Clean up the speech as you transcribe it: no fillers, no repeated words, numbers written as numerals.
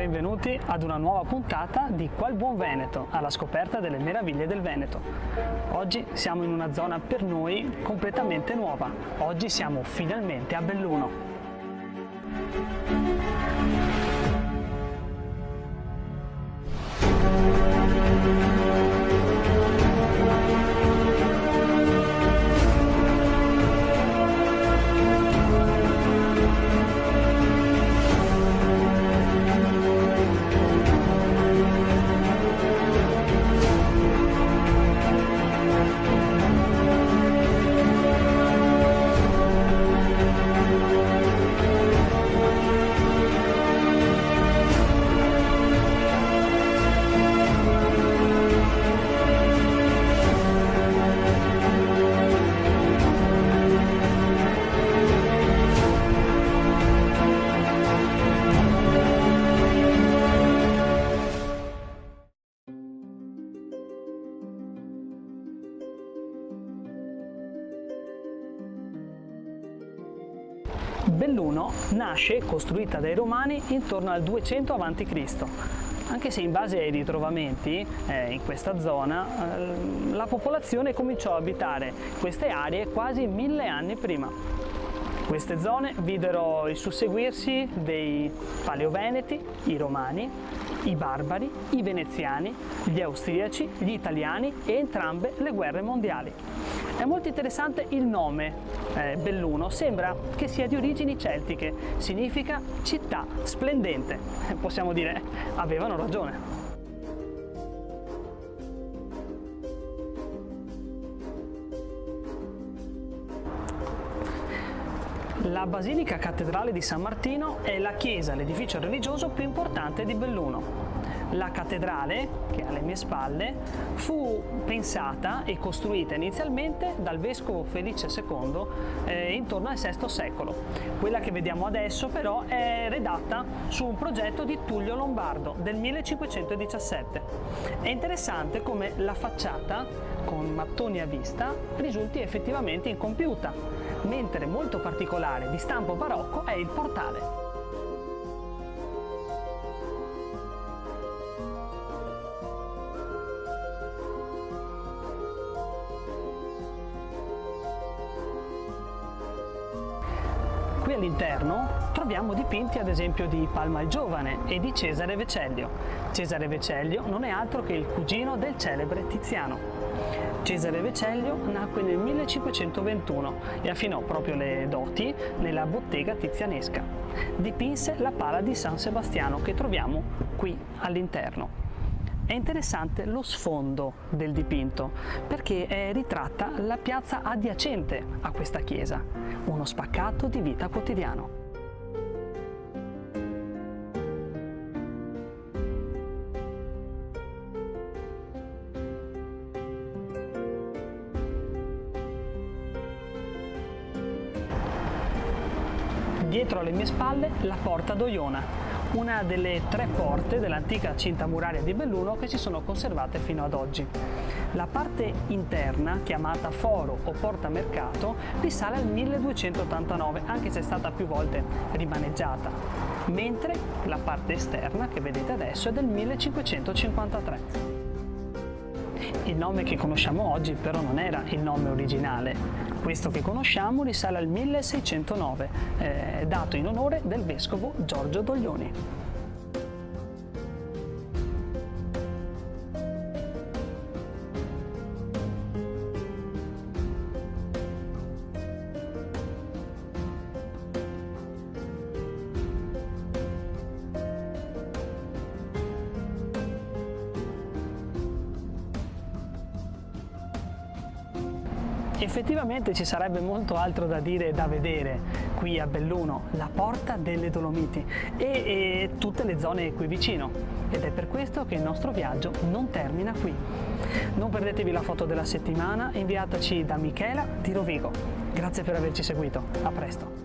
benvenuti ad una nuova puntata di Qua il Buon Veneto, alla scoperta delle meraviglie del Veneto. Oggi siamo in una zona per noi completamente nuova. Oggi siamo finalmente a Belluno. Belluno nasce costruita dai Romani intorno al 200 a.C., anche se in base ai ritrovamenti in questa zona la popolazione cominciò a abitare queste aree quasi 1000 anni prima. Queste zone videro il susseguirsi dei Paleoveneti, i Romani, i Barbari, i Veneziani, gli Austriaci, gli Italiani e entrambe le guerre mondiali. È molto interessante il nome Belluno, sembra che sia di origini celtiche, significa città splendente. Possiamo dire, avevano ragione. La Basilica Cattedrale di San Martino è la chiesa, l'edificio religioso più importante di Belluno. La cattedrale, che è alle mie spalle, fu pensata e costruita inizialmente dal vescovo Felice II intorno al VI secolo. Quella che vediamo adesso però è redatta su un progetto di Tullio Lombardo del 1517. È interessante come la facciata, con mattoni a vista, risulti effettivamente incompiuta, mentre molto particolare di stampo barocco è il portale. Qui all'interno troviamo dipinti ad esempio di Palma il Giovane e di Cesare Vecellio. Cesare Vecellio non è altro che il cugino del celebre Tiziano. Cesare Vecellio nacque nel 1521 e affinò proprio le doti nella bottega tizianesca. Dipinse la pala di San Sebastiano che troviamo qui all'interno. È interessante lo sfondo del dipinto perché ritratta la piazza adiacente a questa chiesa, uno spaccato di vita quotidiano. Dietro alle mie spalle la Porta d'Oiona, una delle 3 porte dell'antica cinta muraria di Belluno che si sono conservate fino ad oggi. La parte interna, chiamata Foro o Porta Mercato, risale al 1289, anche se è stata più volte rimaneggiata, mentre la parte esterna, che vedete adesso, è del 1553. Il nome che conosciamo oggi però non era il nome originale. Questo che conosciamo risale al 1609, dato in onore del vescovo Giorgio Doglioni. Effettivamente ci sarebbe molto altro da dire e da vedere qui a Belluno, la Porta delle Dolomiti e tutte le zone qui vicino, ed è per questo che il nostro viaggio non termina qui. Non perdetevi la foto della settimana inviataci da Michela di Rovigo. Grazie per averci seguito, a presto!